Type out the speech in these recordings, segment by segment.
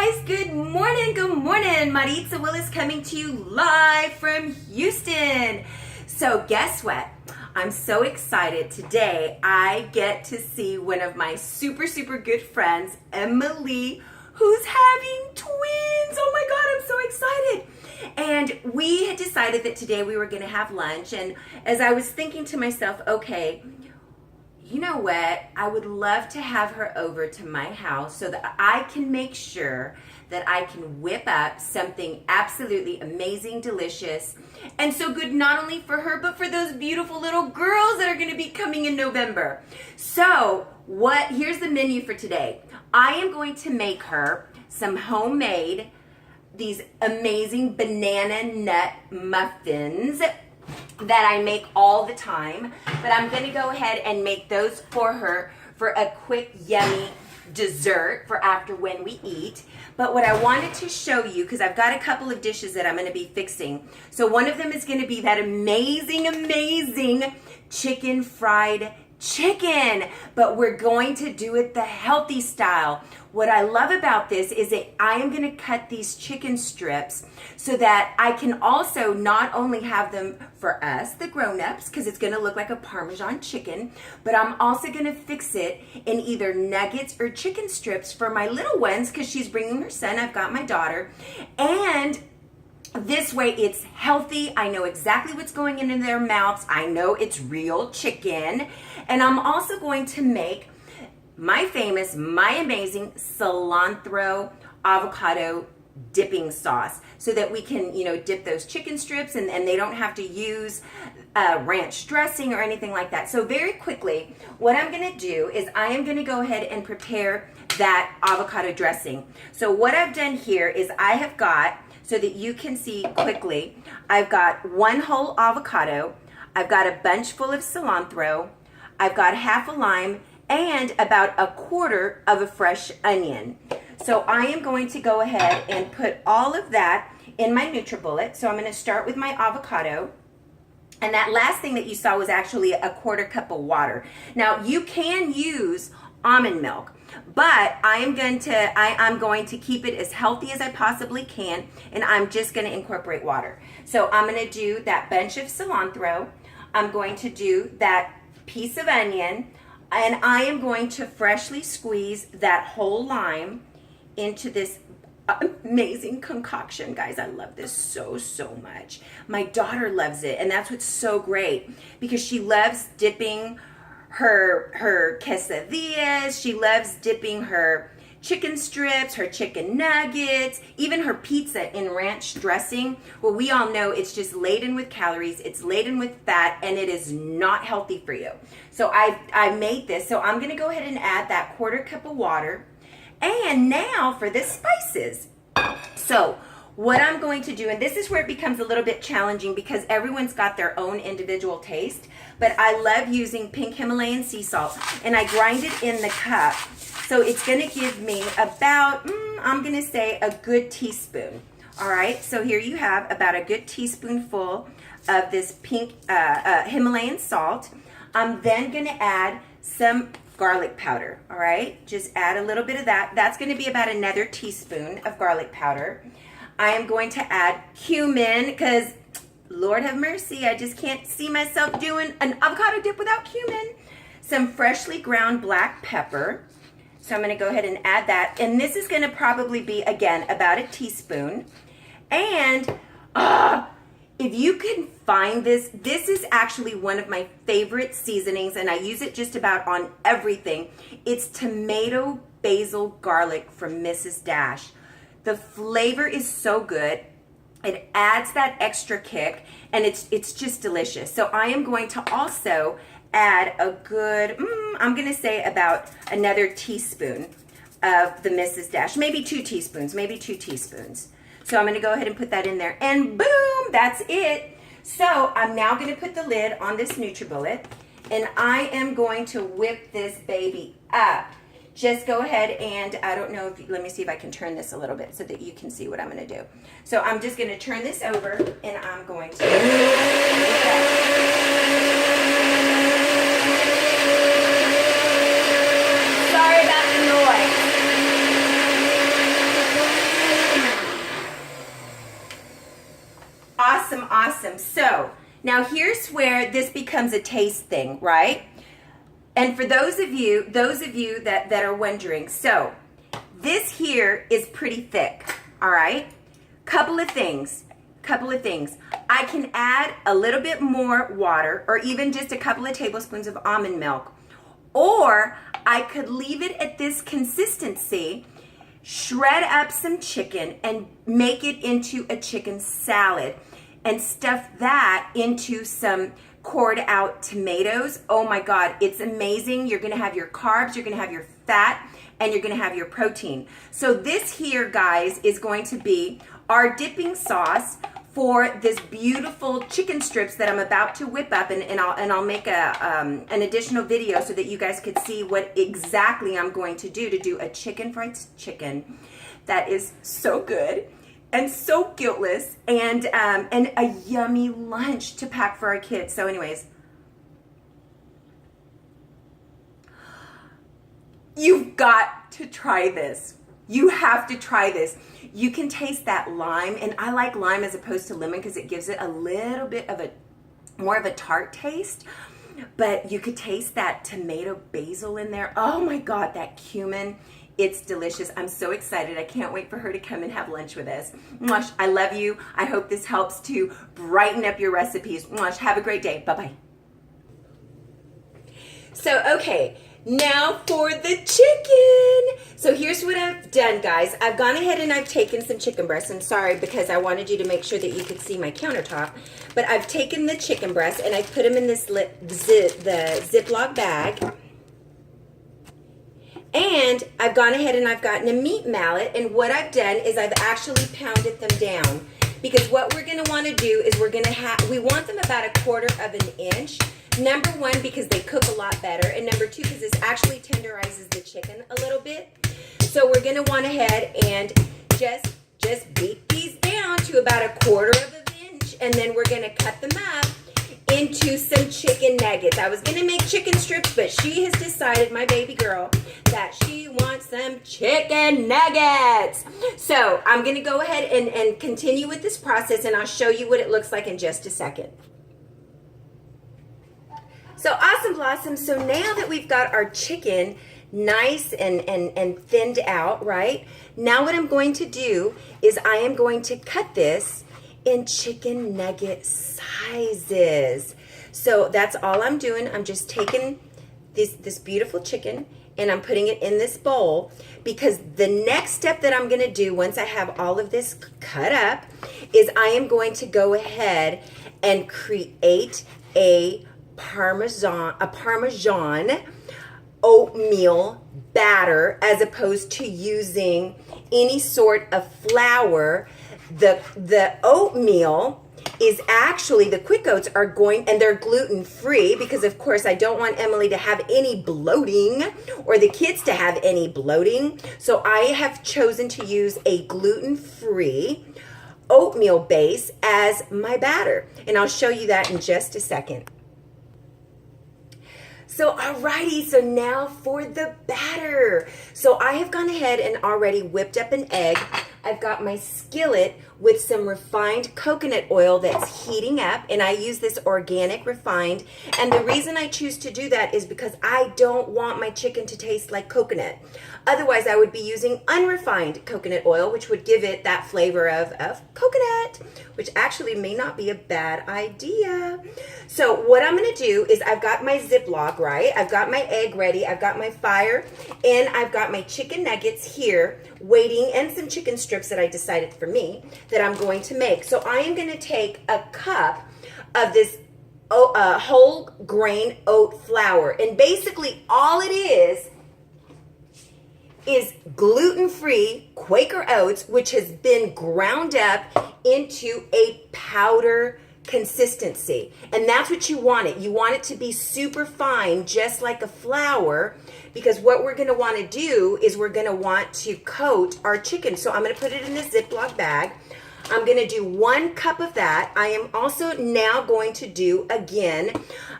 guys, good morning. Maritza Willis coming to you live from Houston. So guess what? I'm so excited. Today I get to see one of my super good friends, Emily, who's having twins. Oh my God, I'm so excited. And we had decided that today we were gonna have lunch, and as I was thinking to myself, okay, you know what? I would love to have her over to my house so that I can make sure that I can whip up something absolutely amazing, delicious, and so good not only for her, but for those beautiful little girls that are going to be coming in November. So here's the menu for today. I am going to make her some homemade, these amazing banana nut muffins that I make all the time, but I'm gonna go ahead and make those for her for a quick yummy dessert for after when we eat. But what I wanted to show you, because I've got a couple of dishes that I'm gonna be fixing. So one of them is gonna be that amazing chicken fried chicken, but we're going to do it the healthy style. What I love about this is that I am going to cut these chicken strips so that I can also not only have them for us, the grown-ups, because it's going to look like a Parmesan chicken, but I'm also going to fix it in either nuggets or chicken strips for my little ones, because she's bringing her son, I've got my daughter, and this way it's healthy. I know exactly what's going in their mouths. I know it's real chicken. And I'm also going to make my amazing cilantro avocado dipping sauce so that we can, dip those chicken strips and they don't have to use ranch dressing or anything like that. So very quickly, what I'm going to do is I am going to go ahead and prepare that avocado dressing. So what I've done here is I have got, so that you can see quickly, I've got one whole avocado, I've got a bunch full of cilantro, I've got half a lime, and about a quarter of a fresh onion. So I am going to go ahead and put all of that in my NutriBullet. So I'm going to start with my avocado. And that last thing that you saw was actually a quarter cup of water. Now you can use almond milk, but I'm going to keep it as healthy as I possibly can, and I'm just going to incorporate water. So I'm going to do that bunch of cilantro. I'm going to do that piece of onion, and I am going to freshly squeeze that whole lime into this amazing concoction. Guys, I love this so much. My daughter loves it, and that's what's so great, because she loves dipping her quesadillas, she loves dipping her chicken strips, her chicken nuggets, even her pizza in ranch dressing. Well, we all know it's just laden with calories, it's laden with fat, and it is not healthy for you. So I made this, so I'm gonna go ahead and add that quarter cup of water. And now for the spices. So what I'm going to do, and this is where it becomes a little bit challenging because everyone's got their own individual taste, but I love using pink Himalayan sea salt, and I grind it in the cup. So it's going to give me about, I'm going to say a good teaspoon. All right, so here you have about a good teaspoonful of this pink Himalayan salt. I'm then going to add some garlic powder. All right, just add a little bit of that. That's going to be about another teaspoon of garlic powder. I am going to add cumin because, Lord have mercy, I just can't see myself doing an avocado dip without cumin. Some freshly ground black pepper. So I'm going to go ahead and add that. And this is going to probably be, again, about a teaspoon. And if you can find this, this is actually one of my favorite seasonings, and I use it just about on everything. It's tomato basil garlic from Mrs. Dash. The flavor is so good. It adds that extra kick, and it's just delicious. So I am going to also add a good, I'm going to say about another teaspoon of the Mrs. Dash. Maybe 2 teaspoons, So I'm going to go ahead and put that in there, and boom, that's it. So I'm now going to put the lid on this NutriBullet, and I am going to whip this baby up. Just go ahead and, I don't know if, let me see if I can turn this a little bit so that you can see what I'm going to do. So I'm just going to turn this over, and I'm going to, sorry about the noise. awesome. So now here's where this becomes a taste thing, right? And for those of you that are wondering, so this here is pretty thick, all right? Couple of things. I can add a little bit more water or even just a couple of tablespoons of almond milk. Or I could leave it at this consistency, shred up some chicken and make it into a chicken salad and stuff that into some cored out tomatoes. Oh my God, it's amazing. You're gonna have your carbs, you're gonna have your fat, and you're gonna have your protein. So this here, guys, is going to be our dipping sauce for this beautiful chicken strips that I'm about to whip up, and I'll make an additional video so that you guys could see what exactly I'm going to do a chicken fried chicken that is so good and so guiltless and a yummy lunch to pack for our kids. So anyways, you've got to try this. You have to try this. You can taste that lime, and I like lime as opposed to lemon because it gives it a little bit of more of a tart taste. But you could taste that tomato basil in there. Oh my God, that cumin. It's delicious. I'm so excited. I can't wait for her to come and have lunch with us. Mwah, I love you. I hope this helps to brighten up your recipes. Mwah, have a great day. Bye-bye. So, okay. Now for the chicken. So here's what I've done, guys. I've gone ahead and I've taken some chicken breasts. I'm sorry because I wanted you to make sure that you could see my countertop. But I've taken the chicken breasts and I've put them in this the Ziploc bag. And I've gone ahead and I've gotten a meat mallet. And what I've done is I've actually pounded them down. Because what we're going to want to do is we want them about 1/4 of an inch. Number one, because they cook a lot better. And number two, because this actually tenderizes the chicken a little bit. So we're going to want ahead and just beat these down to about 1/4 of an inch. And then we're going to cut them up into some chicken nuggets. I was going to make chicken strips, but she has decided, my baby girl, that she wants some chicken nuggets. So I'm going to go ahead and continue with this process, and I'll show you what it looks like in just a second. So awesome blossom. So now that we've got our chicken nice and thinned out, right? Now what I'm going to do is I am going to cut this in chicken nugget sizes. So that's all I'm doing. I'm just taking this beautiful chicken and I'm putting it in this bowl, because the next step that I'm going to do once I have all of this cut up is I am going to go ahead and create a Parmesan oatmeal batter, as opposed to using any sort of flour. The oatmeal is actually, the quick oats are going, and they're gluten free, because of course I don't want Emily to have any bloating or the kids to have any bloating. So I have chosen to use a gluten free oatmeal base as my batter, and I'll show you that in just a second. So alrighty, so now for the batter. So I have gone ahead and already whipped up an egg. I've got my skillet with some refined coconut oil that's heating up, and I use this organic refined. And the reason I choose to do that is because I don't want my chicken to taste like coconut. Otherwise, I would be using unrefined coconut oil, which would give it that flavor of coconut, which actually may not be a bad idea. So what I'm going to do is I've got my Ziploc, right? I've got my egg ready. I've got my fire, and I've got my chicken nuggets here waiting, and some chicken strips that I decided for me that I'm going to make. So I am going to take a cup of this whole grain oat flour, and basically all it is gluten-free Quaker oats, which has been ground up into a powder consistency. And that's what you want it. You want it to be super fine, just like a flour, because what we're going to want to do is we're going to want to coat our chicken. So I'm going to put it in this Ziploc bag. I'm going to do 1 cup of that. I am also now going to do, again,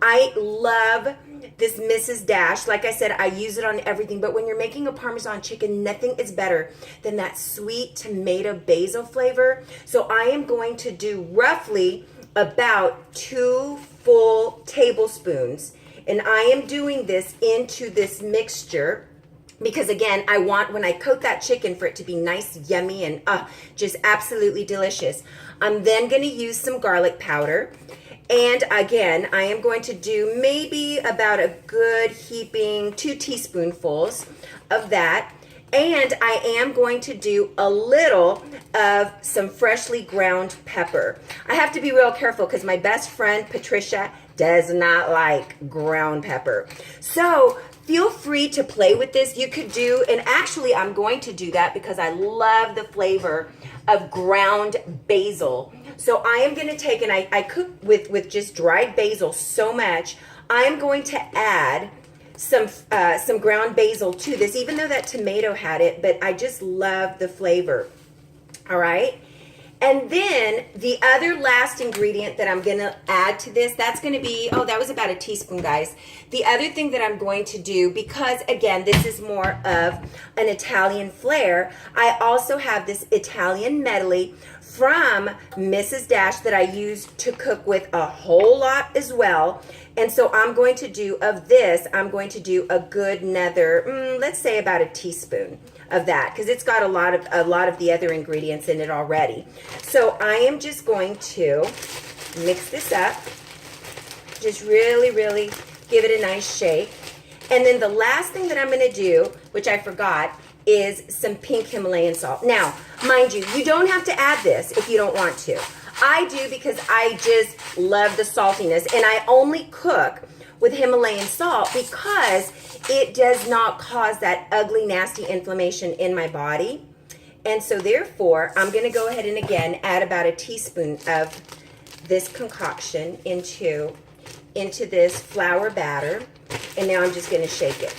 I love this Mrs. Dash. Like I said, I use it on everything, but when you're making a Parmesan chicken, nothing is better than that sweet tomato basil flavor. So I am going to do roughly about 2 full tablespoons. And I am doing this into this mixture because, again, I want, when I coat that chicken, for it to be nice, yummy, and just absolutely delicious. I'm then going to use some garlic powder. And again, I am going to do maybe about a good heaping 2 teaspoonfuls of that. And I am going to do a little of some freshly ground pepper. I have to be real careful because my best friend, Patricia, does not like ground pepper. So feel free to play with this. You could do, and actually I'm going to do that because I love the flavor of ground basil. So I am going to take, and I cook with just dried basil so much, I am going to add some ground basil to this, even though that tomato had it, but I just love the flavor. All right. And then the other last ingredient that I'm going to add to this, that's going to be, that was about a teaspoon, guys. The other thing that I'm going to do, because again, this is more of an Italian flair, I also have this Italian medley from Mrs. Dash that I use to cook with a whole lot as well. And so I'm going to do of this, I'm going to do a good another, let's say about a teaspoon of that, because it's got a lot of the other ingredients in it already. So I am just going to mix this up, just really, really give it a nice shake. And then the last thing that I'm going to do, which I forgot, is some pink Himalayan salt. Now, mind you, you don't have to add this if you don't want to. I do because I just love the saltiness, and I only cook with Himalayan salt because it does not cause that ugly, nasty inflammation in my body. And so therefore, I'm going to go ahead and again add about a teaspoon of this concoction into this flour batter. And now I'm just going to shake it.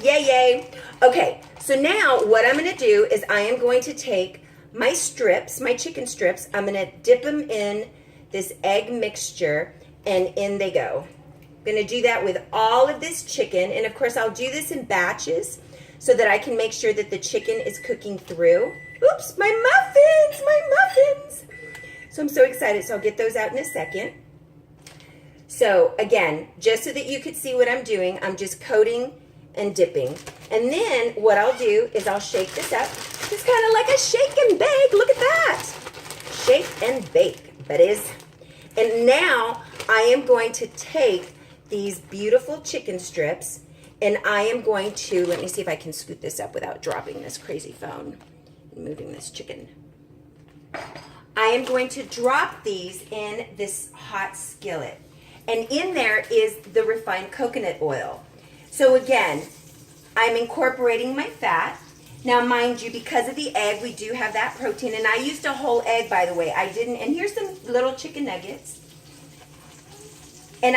Yay, yay. Okay, so now what I'm going to do is I am going to take my strips, my chicken strips, I'm going to dip them in this egg mixture, and in they go. I'm going to do that with all of this chicken, and of course I'll do this in batches so that I can make sure that the chicken is cooking through. Oops, my muffins! So I'm so excited, so I'll get those out in a second. So again, just so that you could see what I'm doing, I'm just coating and dipping. And then what I'll do is I'll shake this up, just kind of like a shake and bake. Look at that. Shake and bake, that is. And now I am going to take these beautiful chicken strips, and I am going to, let me see if I can scoot this up without dropping this crazy phone and moving this chicken. I am going to drop these in this hot skillet. And in there is the refined coconut oil. So again, I'm incorporating my fat. Now, mind you, because of the egg, we do have that protein. And I used a whole egg, by the way. I didn't, and here's some little chicken nuggets. And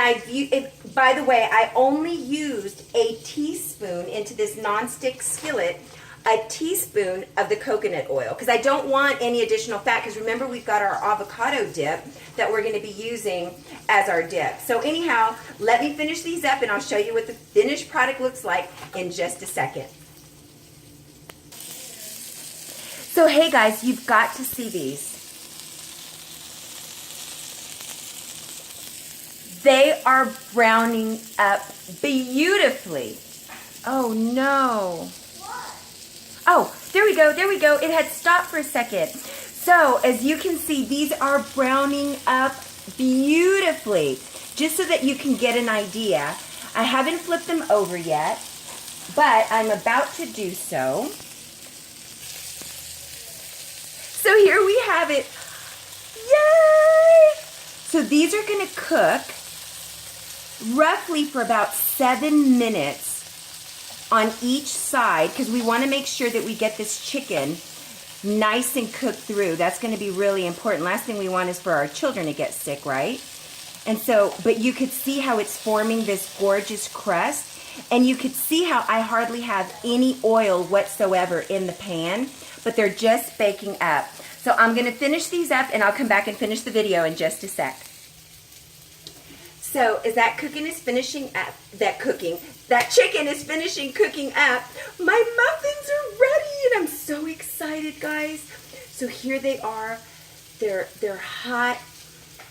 by the way, I only used a teaspoon into this nonstick skillet, a teaspoon of the coconut oil, because I don't want any additional fat, because remember, we've got our avocado dip that we're going to be using as our dip. So anyhow, let me finish these up, and I'll show you what the finished product looks like in just a second. So hey guys, you've got to see these. They are browning up beautifully. Oh no. Oh, there we go, there we go. It had stopped for a second. So as you can see, these are browning up beautifully. Just so that you can get an idea. I haven't flipped them over yet, but I'm about to do so. So here we have it. Yay! So these are going to cook roughly for about 7 minutes on each side, because we want to make sure that we get this chicken nice and cooked through. That's going to be really important. Last thing we want is for our children to get sick, right? And so, but you could see how it's forming this gorgeous crust, and you could see how I hardly have any oil whatsoever in the pan, but they're just baking up. So I'm going to finish these up, and I'll come back and finish the video in just a sec. So as that cooking is finishing up, that chicken is finishing cooking up, my muffins are ready, and I'm so excited, guys. So here they are. They're hot.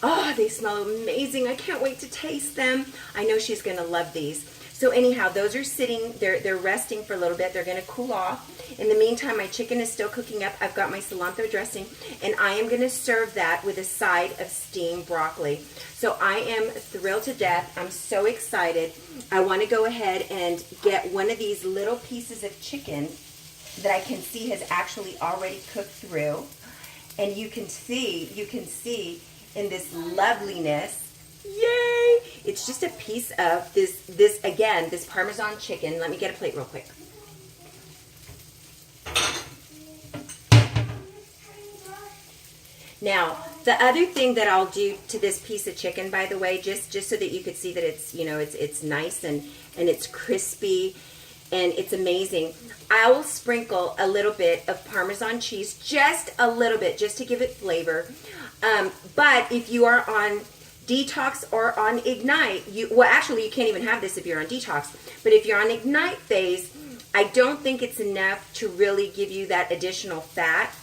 Oh, they smell amazing. I can't wait to taste them. I know she's gonna love these. So anyhow, those are sitting, they're resting for a little bit. They're gonna cool off. In the meantime, my chicken is still cooking up. I've got my cilantro dressing, and I am gonna serve that with a side of steamed broccoli. So I am thrilled to death. I'm so excited. I wanna go ahead and get one of these little pieces of chicken that I can see has actually already cooked through. And you can see in this loveliness, yay! It's just a piece of this Parmesan chicken. Let me get a plate real quick. Now, the other thing that I'll do to this piece of chicken, by the way, just so that you could see that it's, you know, it's nice and it's crispy and it's amazing. I will sprinkle a little bit of Parmesan cheese, just a little bit, just to give it flavor. But if you are on detox or on Ignite, well, actually, you can't even have this if you're on detox. But if you're on Ignite phase, I don't think it's enough to really give you that additional fat,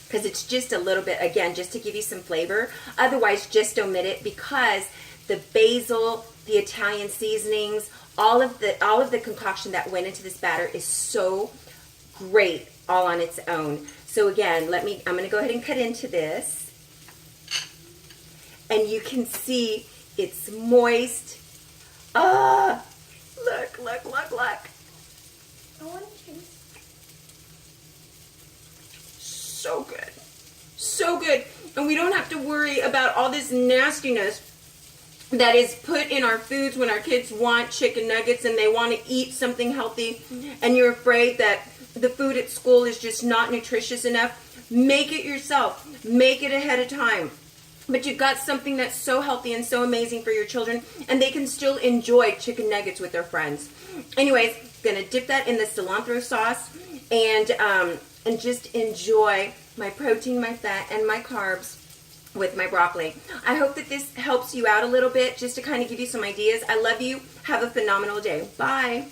because it's just a little bit, again, just to give you some flavor. Otherwise, just omit it, because the basil, the Italian seasonings, all of the concoction that went into this batter is so great all on its own. So again, I'm going to go ahead and cut into this. And you can see it's moist. Ah, look. I want to taste. So good. So good. And we don't have to worry about all this nastiness that is put in our foods when our kids want chicken nuggets and they want to eat something healthy, and you're afraid that the food at school is just not nutritious enough. Make it yourself. Make it ahead of time. But you've got something that's so healthy and so amazing for your children, and they can still enjoy chicken nuggets with their friends. Anyways, gonna dip that in the cilantro sauce and just enjoy my protein, my fat, and my carbs with my broccoli. I hope that this helps you out a little bit, just to kind of give you some ideas. I love you. Have a phenomenal day. Bye.